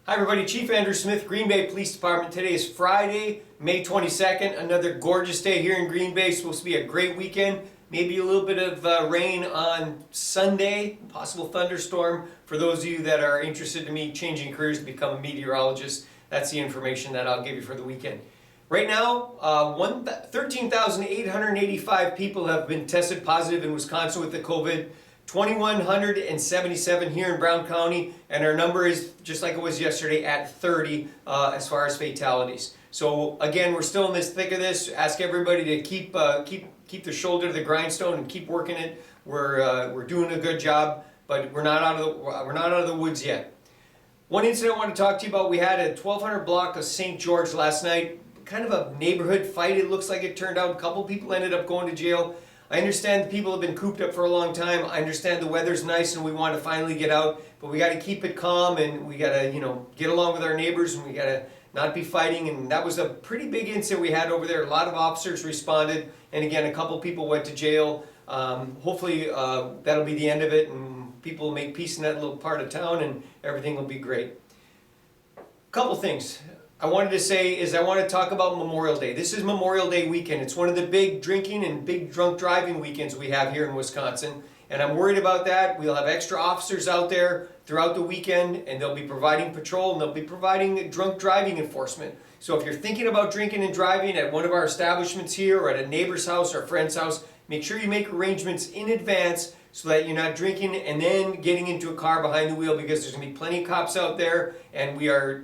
Hi everybody, Chief Andrew Smith, Green Bay Police Department. Today is Friday, May 22nd. Another gorgeous day here in Green Bay. Supposed to be a great weekend. Maybe a little bit of rain on Sunday, possible thunderstorm. For those of you that are interested in me changing careers to become a meteorologist, that's the information that I'll give you for the weekend. Right now, 13,885 people have been tested positive in Wisconsin with the COVID. 2,177 here in Brown County, and our number is just like it was yesterday at 30 as far as fatalities. So again, we're still in this thick of this. Ask everybody to keep the shoulder to the grindstone and keep working it. We're doing a good job, but we're not out of the woods yet. One incident I want to talk to you about: we had a 1200 block of St. George last night. Kind of a neighborhood fight. It looks like it turned out. A couple people ended up going to jail. I understand the people have been cooped up for a long time. I understand the weather's nice and we want to finally get out, but we got to keep it calm and we got to, get along with our neighbors, and we got to not be fighting. And that was a pretty big incident we had over there. A lot of officers responded, and again, a couple people went to jail. Hopefully that'll be the end of it, and people will make peace in that little part of town, and everything will be great. A couple things I wanted to say is I want to talk about Memorial Day. This is Memorial Day weekend. It's one of the big drinking and big drunk driving weekends we have here in Wisconsin, and I'm worried about that. We'll have extra officers out there throughout the weekend, and they'll be providing patrol, and they'll be providing drunk driving enforcement. So if you're thinking about drinking and driving at one of our establishments here or at a neighbor's house or a friend's house, make sure you make arrangements in advance so that you're not drinking and then getting into a car behind the wheel, because there's going to be plenty of cops out there, and we are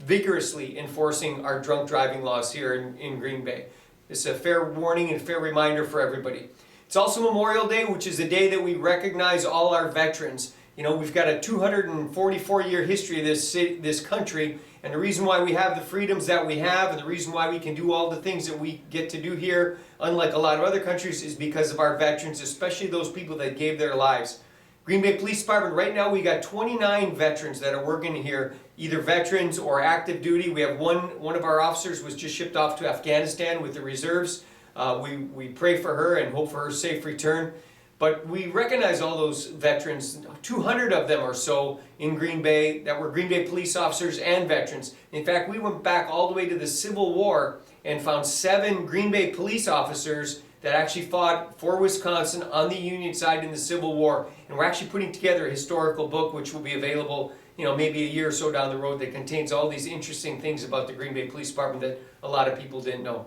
vigorously enforcing our drunk driving laws here in Green Bay. It's a fair warning and a fair reminder for everybody. It's also Memorial Day, which is the day that we recognize all our veterans. We've got a 244-year history of this country, and the reason why we have the freedoms that we have and the reason why we can do all the things that we get to do here, unlike a lot of other countries, is because of our veterans, especially those people that gave their lives. Green Bay Police Department, right now we got 29 veterans that are working here, either veterans or active duty. We have one of our officers was just shipped off to Afghanistan with the reserves. We pray for her and hope for her safe return. But we recognize all those veterans, 200 of them or so in Green Bay, that were Green Bay police officers and veterans. In fact, we went back all the way to the Civil War and found 7 Green Bay police officers that actually fought for Wisconsin on the Union side in the Civil War. And we're actually putting together a historical book which will be available, maybe a year or so down the road, that contains all these interesting things about the Green Bay Police Department that a lot of people didn't know.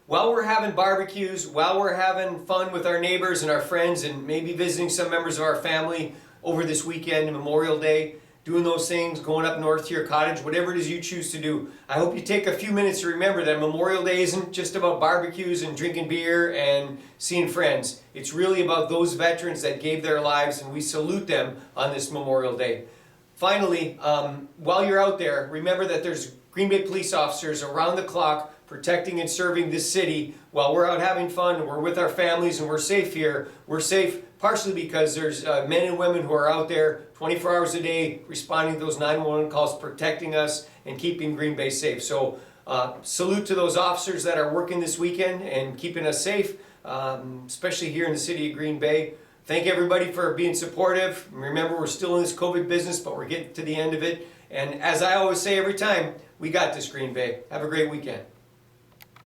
While we're having barbecues, while we're having fun with our neighbors and our friends and maybe visiting some members of our family over this weekend, Memorial Day, doing those things, going up north to your cottage, whatever it is you choose to do, I hope you take a few minutes to remember that Memorial Day isn't just about barbecues and drinking beer and seeing friends. It's really about those veterans that gave their lives, and we salute them on this Memorial Day. Finally, while you're out there, remember that there's Green Bay police officers around the clock protecting and serving this city. While we're out having fun, we're with our families, and we're safe here. We're safe partially because there's men and women who are out there 24 hours a day responding to those 911 calls, protecting us and keeping Green Bay safe. So salute to those officers that are working this weekend and keeping us safe, especially here in the city of Green Bay. Thank everybody for being supportive. Remember, we're still in this COVID business, but we're getting to the end of it. And as I always say every time, we got this, Green Bay. Have a great weekend.